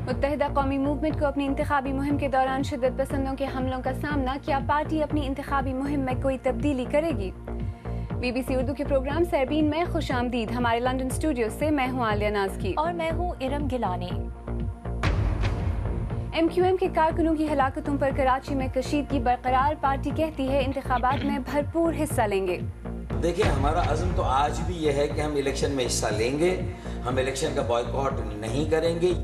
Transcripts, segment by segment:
मुत्तहिदा कौमी मूवमेंट को अपनी इंतखाबी मुहिम के दौरान शिद्दत पसंदों के हमलों का सामना, क्या पार्टी अपनी इंतखाबी मुहिम में कोई तब्दीली करेगी? BBC उर्दू के प्रोग्राम सरबीन में खुशामदीद। हमारे लंदन स्टूडियो से मैं हूँ आलिया नाज़की और मैं हूँ इरम गिलानी। MQM के कारकुनों की हलाकतों पर कराची में कशीदगी बरकरार, पार्टी कहती है इंतखाबात में भरपूर हिस्सा लेंगे। देखिए, हमारा अज़्म तो आज भी यह है कि हम इलेक्शन में हिस्सा लेंगे, हम इलेक्शन का बॉयकॉट नहीं करेंगे।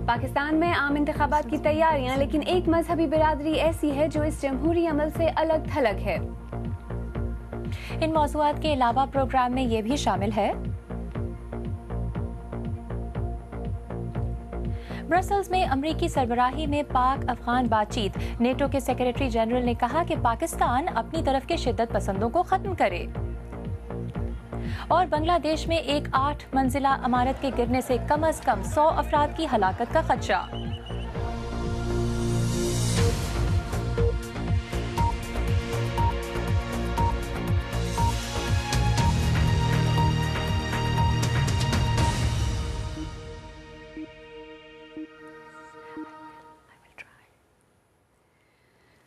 पाकिस्तान में आम इंतखाबात की तैयारियां, लेकिन एक मजहबी बिरादरी ऐसी है जो इस जमहूरी अमल से अलग थलग है। इन मौज़ूआत के अलावा प्रोग्राम में ये भी शामिल है। ब्रसल्स में अमरीकी सरबराही में पाक अफगान बातचीत। नेटो के सेक्रेटरी जनरल ने कहा कि पाकिस्तान अपनी तरफ के शिद्दत पसंदों को खत्म करे। और बांग्लादेश में एक 8 मंजिला इमारत के गिरने से कम 100 अफराद की हलाकत का खदशा।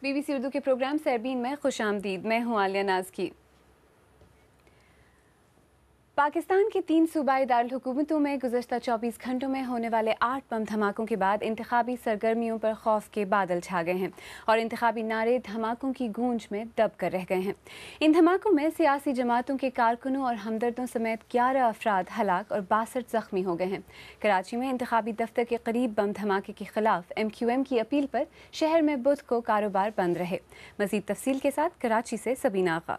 BBC उर्दू के प्रोग्राम सरबीन में खुशामदीद। मैं हूँ आलिया नाज़की। पाकिस्तान की 3 सूबाई दारुल हुकूमतों में गुज़श्ता 24 घंटों में होने वाले 8 बम धमाकों के बाद इंतखाबी सरगर्मियों पर खौफ के बादल छा गए हैं और इंतखाबी नारे धमाकों की गूंज में दब कर रह गए हैं। इन धमाकों में सियासी जमातों के कारकुनों और हमदर्दों समेत 11 अफराद हलाक और 62 ज़ख्मी हो गए हैं। कराची में इंतखाबी दफ्तर के करीब बम धमाके के खिलाफ MQM की अपील पर शहर में बुध को कारोबार बंद रहे। मज़ीद तफसील के साथ कराची से सबीना आगा।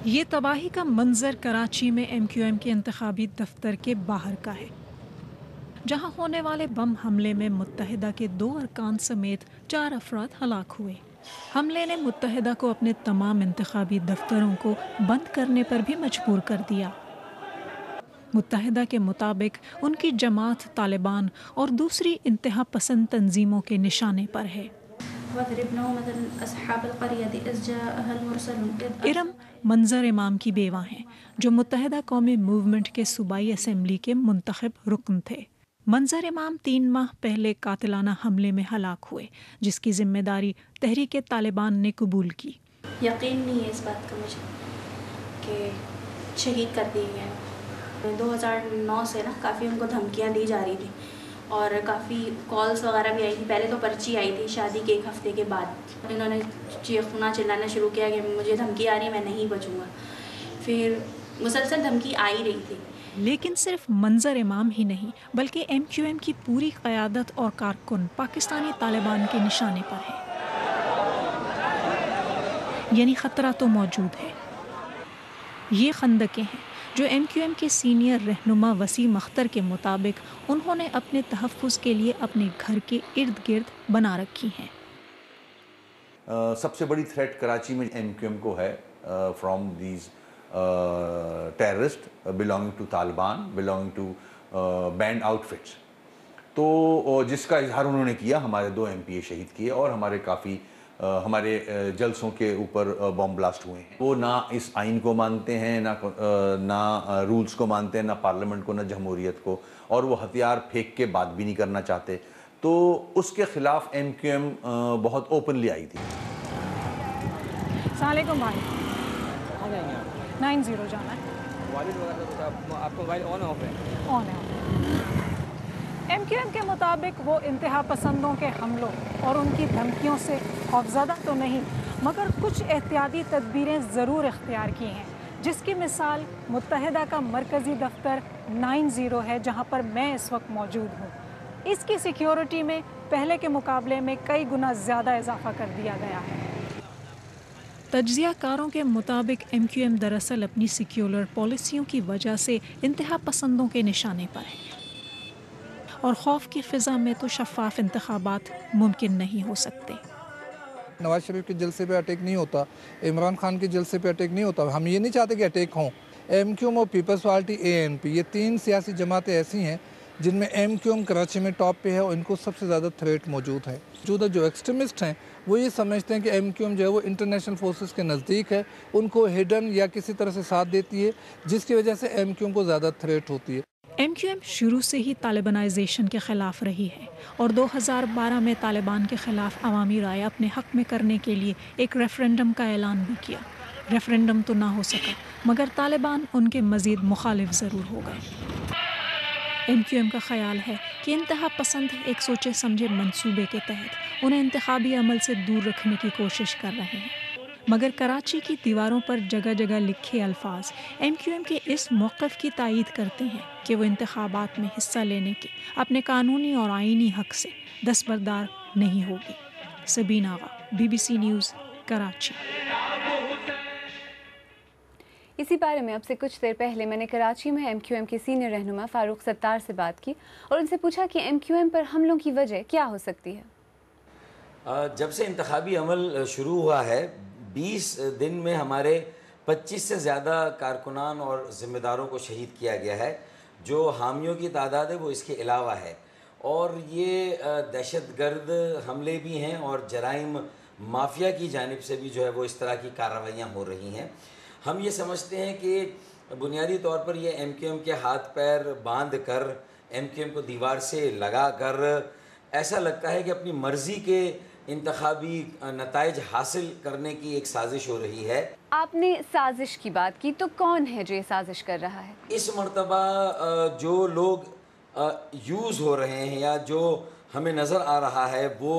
ये तबाही का मंजर कराची में MQM के इंतखाबी दफ्तर के बाहर का है, जहां होने वाले बम हमले में मुत्तहिदा के 2 अरकान समेत 4 अफराद हलाक हुए। हमले ने मुत्तहिदा को अपने तमाम इंतखाबी दफ्तरों को बंद करने पर भी मजबूर कर दिया। मुत्तहिदा के मुताबिक उनकी जमात तालिबान और दूसरी इंतहा पसंद तंजीमों के निशाने पर है। इरम मंजर इमाम की बेवा हैं, जो मुत्तहिदा कौमी मूवमेंट के सूबाई असेंबली के मुंतखब रुकन थे। मंजर इमाम 3 माह पहले कातिलाना हमले में हलाक हुए, जिसकी जिम्मेदारी तहरीक तालिबान ने कबूल की। यकीन नहीं है इस बात का मुझे कि शहीद कर दिए गए। 2009 से ना काफ़ी उनको धमकियाँ दी जा रही थी और काफ़ी कॉल्स वगैरह भी आई थी। पहले तो पर्ची आई थी शादी के 1 हफ्ते के बाद। इन्होंने चीखना चिल्लाना शुरू किया कि मुझे धमकी आ रही है, मैं नहीं बचूंगा। फिर मुसलसल धमकी आ ही रही थी। लेकिन सिर्फ मंजर इमाम ही नहीं, बल्कि MQM की पूरी क़यादत और कारकुन पाकिस्तानी तालिबान के निशाने पर है। यानी ख़तरा तो मौजूद है। ये खंदकें हैं जो MQM के सीनियर रहनुमा वसीम अख्तर के मुताबिक उन्होंने अपने तहफ़्फ़ुज़ के लिए अपने घर के इर्द गिर्द बना रखी हैं। सबसे बड़ी थ्रेट कराची में MQM को है from these terrorist belonging to Taliban, belonging to banned outfits. तो जिसका इजहार उन्होंने किया, हमारे 2 MPA शहीद किए और हमारे काफ़ी हमारे जलसों के ऊपर बॉम्ब ब्लास्ट हुए हैं। वो ना इस आइन को मानते हैं, ना रूल्स को मानते हैं, ना पार्लियामेंट को, ना जमहूरियत को, और वो हथियार फेंक के बात भी नहीं करना चाहते। तो उसके खिलाफ MQM बहुत ओपनली आई थी। सलामुअलैकुम भाई, 90 जाना है। आपको मोबाइल ऑन ऑफ है? ऑन है। MQM के मुताबिक वो इंतहा पसंदों के हमलों और उनकी धमकियों से खौफज़दा तो नहीं, मगर कुछ एहतियाती तदबीरें ज़रूर इख्तियार की हैं, जिसकी मिसाल मुत्तहिदा का मरकज़ी दफ्तर 90 है, जहाँ पर मैं इस वक्त मौजूद हूँ। इसकी सिक्योरिटी में पहले के मुकाबले में कई गुना ज़्यादा इजाफा कर दिया गया है। तज्ज़ियाकारों के मुताबिक MQM दरअसल अपनी सिक्योलर पॉलिसियों की वजह से इंतहा पसंदों के निशाने पर है, और खौफ की फ़िज़ा में तो शफ़ाफ इंतखाबात मुमकिन नहीं हो सकते। नवाज शरीफ के जलसे पे अटैक नहीं होता, इमरान खान के जलसे पे अटैक नहीं होता। हम ये नहीं चाहते कि अटैक हों। MQM और पीपल्स पार्टी ANP, ये 3 सियासी जमातें ऐसी हैं जिनमें MQM कराची में टॉप पे है और इनको सबसे ज़्यादा थ्रेट मौजूद है। जो एक्सट्रीमिस्ट हैं वो ये समझते हैं कि MQM जो है वो इंटरनेशनल फोर्सेस के नज़दीक है, उनको हिडन या किसी तरह से साथ देती है, जिसकी वजह से MQM को ज़्यादा थ्रेट होती है। MQM शुरू से ही तालिबानाइजेशन के ख़िलाफ़ रही है और 2012 में तालिबान के ख़िलाफ़ अवामी राय अपने हक़ में करने के लिए एक रेफरेंडम का ऐलान भी किया। रेफरेंडम तो ना हो सका, मगर तालिबान उनके मज़ीद मुखालिफ ज़रूर हो गए। MQM का ख़याल है कि इंतहा पसंद एक सोचे समझे मंसूबे के तहत उन्हें इंतखाबी अमल से दूर रखने की कोशिश कर रहे हैं, मगर कराची की दीवारों पर जगह जगह लिखे अल्फाज MQM के इस मौक़िफ़ की तायीद करते हैं कि वो इंतखाबात में हिस्सा लेने के अपने कानूनी और आइनी हक़ से दस्तबरदार नहीं होगी। सबीन आगा, BBC न्यूज़, कराची। इसी बारे में अब से कुछ देर पहले मैंने कराची में MQM के सीनियर रहनुमा फारूक सत्तार से बात की और उनसे पूछा कि MQM पर हमलों की वजह क्या हो सकती है। जब से इंतखाबी अमल शुरू हुआ है, 20 दिन में हमारे 25 से ज़्यादा कारकुनान और ज़िम्मेदारों को शहीद किया गया है। जो हामियों की तादाद है वो इसके अलावा है, और ये दहशतगर्द हमले भी हैं और जराइम माफिया की जानिब से भी जो है वो इस तरह की कार्रवाइयाँ हो रही हैं। हम ये समझते हैं कि बुनियादी तौर पर ये MQM के हाथ पैर बांध कर, MQM को दीवार से लगा कर ऐसा लगता है कि अपनी मर्ज़ी के इंतखाबी नताइज हासिल करने की एक साजिश हो रही है। आपने साजिश की बात की, तो कौन है जो ये साजिश कर रहा है? इस मर्तबा जो लोग यूज़ हो रहे हैं या जो हमें नज़र आ रहा है वो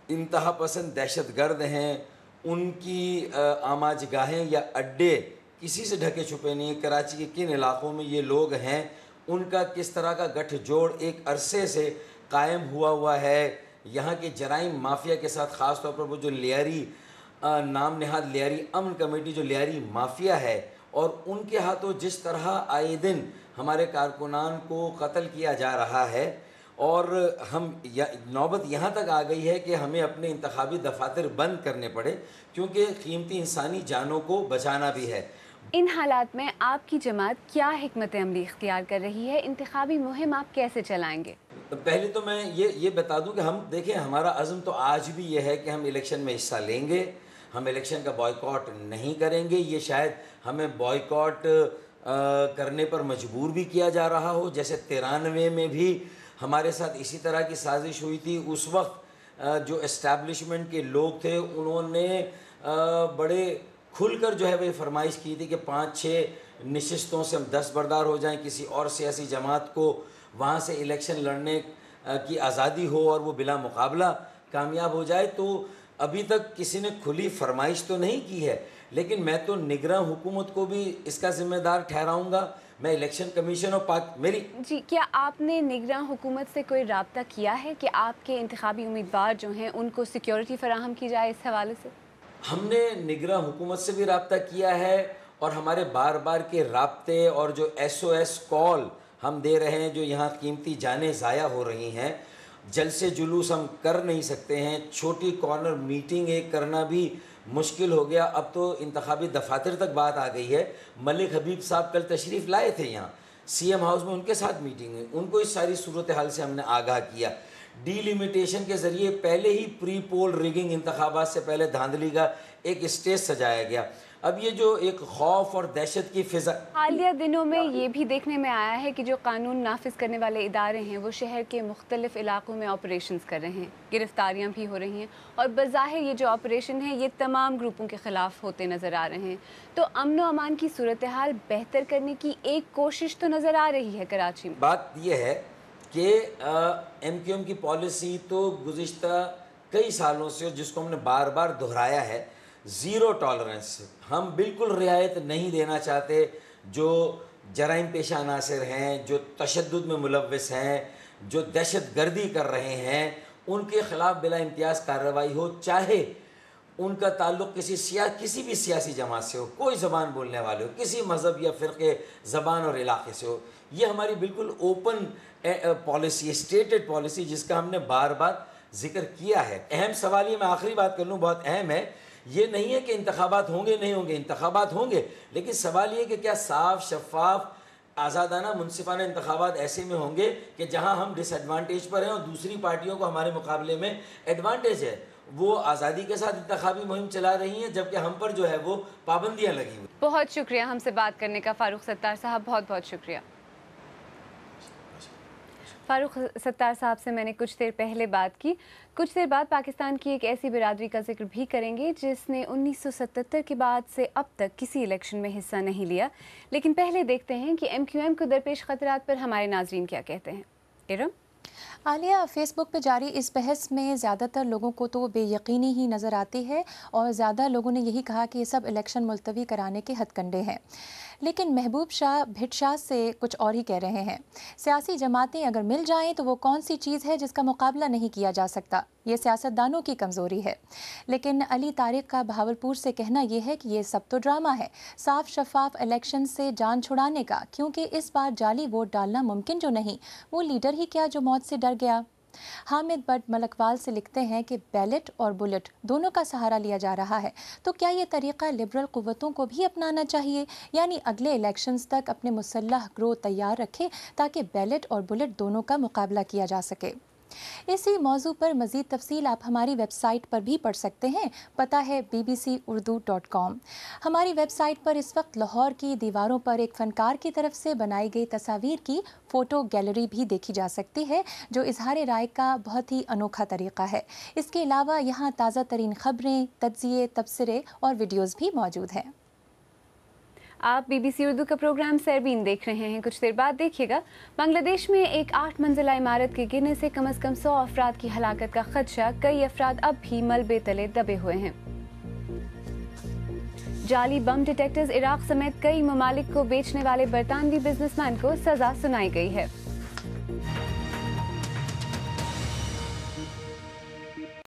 इंतहा पसंद दहशतगर्द हैं। उनकी आमाजगाहें या अड्डे किसी से ढके छुपे नहीं। कराची के किन इलाक़ों में ये लोग हैं, उनका किस तरह का गठजोड़ एक अरसे से कायम हुआ है। यहाँ के जराइम माफिया के साथ ख़ास तौर पर वो जो लियारी नाम नहाद लियारी अमन कमेटी, जो लियारी माफिया है, और उनके हाथों जिस तरह आए दिन हमारे कारकुनान को कत्ल किया जा रहा है, और हम नौबत यहाँ तक आ गई है कि हमें अपने इंतखाबी दफातर बंद करने पड़े, क्योंकि कीमती इंसानी जानों को बचाना भी है। इन हालात में आपकी जमात क्या हिकमत अमली इख्तियार कर रही है? इंतखाबी मुहिम आप कैसे चलाएंगे? पहले तो मैं ये बता दूं कि हम देखें, हमारा अज़्म तो आज भी ये है कि हम इलेक्शन में हिस्सा लेंगे, हम इलेक्शन का बॉयकॉट नहीं करेंगे। ये शायद हमें बॉयकॉट करने पर मजबूर भी किया जा रहा हो, जैसे 93 में भी हमारे साथ इसी तरह की साजिश हुई थी। उस वक्त जो एस्टैब्लिशमेंट के लोग थे उन्होंने बड़े खुलकर जो है वो फरमाइश की थी कि 5-6 नशिस्तों से हम दस्तबरदार हो जाएं, किसी और सियासी जमात को वहाँ से इलेक्शन लड़ने की आज़ादी हो और वो बिला मुकाबला कामयाब हो जाए। तो अभी तक किसी ने खुली फरमाइश तो नहीं की है, लेकिन मैं तो निगरान हुकूमत को भी इसका ज़िम्मेदार ठहराऊँगा। मैं इलेक्शन कमीशन और मेरी जी, क्या आपने निगरान हुकूमत से कोई राब्ता किया है कि आपके इंतखाबी उम्मीदवार जो हैं उनको सिक्योरिटी फराहम की जाए? इस हवाले से हमने निगरान हुकूमत से भी राब्ता किया है, और हमारे बार बार के राब्ते और जो SOS कॉल हम दे रहे हैं, जो यहाँ कीमती जानें ज़ाया हो रही हैं, जलसे जुलूस हम कर नहीं सकते हैं, छोटी कॉर्नर मीटिंग एक करना भी मुश्किल हो गया। अब तो इंतखाबी दफातर तक बात आ गई है। मलिक हबीब साहब कल तशरीफ़ लाए थे यहाँ CM हाउस में, उनके साथ मीटिंग हुई, उनको इस सारी सूरत हाल से हमने आगाह किया। डीलिमिटेशन के ज़रिए पहले ही प्री पोल रिगिंग, इंतखाबात से पहले धांधली का एक स्टेज सजाया गया। अब ये जो एक खौफ और दहशत की फिजा, हालिया दिनों में ये भी देखने में आया है कि जो कानून नाफिज करने वाले इदारे हैं वो शहर के मुख्तलिफ इलाकों में ऑपरेशंस कर रहे हैं, गिरफ्तारियां भी हो रही हैं, और बज़ाहिर ये जो ऑपरेशन है ये तमाम ग्रुपों के ख़िलाफ़ होते नज़र आ रहे हैं। तो अमन व अमान की सूरत हाल बेहतर करने की एक कोशिश तो नज़र आ रही है कराची में। बात यह है कि MQM की पॉलिसी तो गुज़िश्ता कई सालों से, जिसको हमने बार बार दोहराया है, ज़ीरो टॉलरेंस। हम बिल्कुल रियायत नहीं देना चाहते जो जराइम पेशा अनासर हैं, जो तशद्दुद में मुलव्वस हैं, जो दहशत गर्दी कर रहे हैं, उनके ख़िलाफ़ बिला इम्तियाज़ कार्रवाई हो, चाहे उनका ताल्लुक़ किसी भी सियासी जमात से हो, कोई ज़बान बोलने वाले हो, किसी मज़हब या फ़िरक़े ज़बान और इलाक़े से हो। ये हमारी बिल्कुल ओपन पॉलिसी, स्टेटेड पॉलिसी, जिसका हमने बार बार जिक्र किया है। अहम सवाल ये, मैं आखिरी बात कर लूँ, बहुत अहम है, ये नहीं है कि इंतखाबात होंगे नहीं होंगे, इंतखाबात होंगे, लेकिन सवाल ये कि क्या साफ शफाफ आज़ादाना मुनसिफाना इंतखाबात ऐसे में होंगे कि जहां हम डिसएडवांटेज पर हैं और दूसरी पार्टियों को हमारे मुकाबले में एडवांटेज है। وہ آزادی کے ساتھ انتخابی مہم چلا رہی ہیں، جبکہ ہم پر جو ہے وہ پابندیاں لگی ہوئی۔ بہت شکریہ ہم سے بات کرنے کا فاروق ستار صاحب، بہت بہت شکریہ۔ فاروق ستار صاحب سے میں نے کچھ دیر پہلے بات کی۔ کچھ دیر بعد پاکستان کی ایک ایسی برادری کا ذکر بھی کریں گے جس نے 1977 کے بعد سے اب تک کسی الیکشن میں حصہ نہیں لیا، لیکن پہلے دیکھتے ہیں کہ ایم کیو ایم کو درپیش خطرات پر ہمارے ناظرین کیا کہتے ہیں۔ ارم؟ عالیہ، فیس بک پہ جاری اس بحث میں زیادہ تر لوگوں کو تو بے یقینی ہی نظر آتی ہے، اور زیادہ لوگوں نے یہی کہا کہ یہ سب الیکشن ملتوی کرانے کے ہتھ کنڈے ہیں، لیکن محبوب شاہ بھٹ شاہ سے کچھ اور ہی کہہ رہے ہیں۔ سیاسی جماعتیں اگر مل جائیں تو وہ کون سی چیز ہے جس کا مقابلہ نہیں کیا جا سکتا؟ یہ سیاستدانوں کی کمزوری ہے۔ لیکن علی طارق کا بہاولپور سے کہنا یہ ہے کہ یہ سب تو ڈرامہ ہے، صاف شفاف الیکشن سے جان چھڑانے کا، کیونکہ اس بار جعلی ووٹ ڈالنا ممکن جو نہیں، وہ لیڈر ہی کیا جو موت سے ڈر گیا۔ حامد بٹ ملکوال سے لکھتے ہیں کہ بیلٹ اور بلٹ دونوں کا سہارا لیا جا رہا ہے، تو کیا یہ طریقہ لبرل قوتوں کو بھی اپنانا چاہیے؟ یعنی اگلے الیکشنز تک اپنے مسلح گروہ تیار رکھے تاکہ بیلٹ اور بلٹ دونوں کا مقابلہ کیا جا سکے۔ اسی موضوع پر مزید تفصیل آپ ہماری ویب سائٹ پر بھی پڑھ سکتے ہیں، پتہ ہے bbcurdu.com۔ ہماری ویب سائٹ پر اس وقت لاہور کی دیواروں پر ایک فنکار کی طرف سے بنائی گئی تصاویر کی فوٹو گیلری بھی دیکھی جا سکتی ہے، جو اظہار رائے کا بہت ہی انوکھا طریقہ ہے۔ اس کے علاوہ یہاں تازہ ترین خبریں، تجزیے، تبصرے اور ویڈیوز بھی موجود ہیں۔ آپ بی بی سی اردو کا پروگرام سیربین دیکھ رہے ہیں۔ کچھ دیر بعد دیکھیے گا، بنگلہ دیش میں ایک 8 منزلہ عمارت کے گرنے سے کم از کم 100 افراد کی ہلاکت کا خدشہ، کئی افراد اب بھی ملبے تلے دبے ہوئے ہیں۔ جعلی بم ڈیٹیکٹرز عراق سمیت کئی ممالک کو بیچنے والے برطانوی بزنس مین کو سزا سنائی گئی ہے۔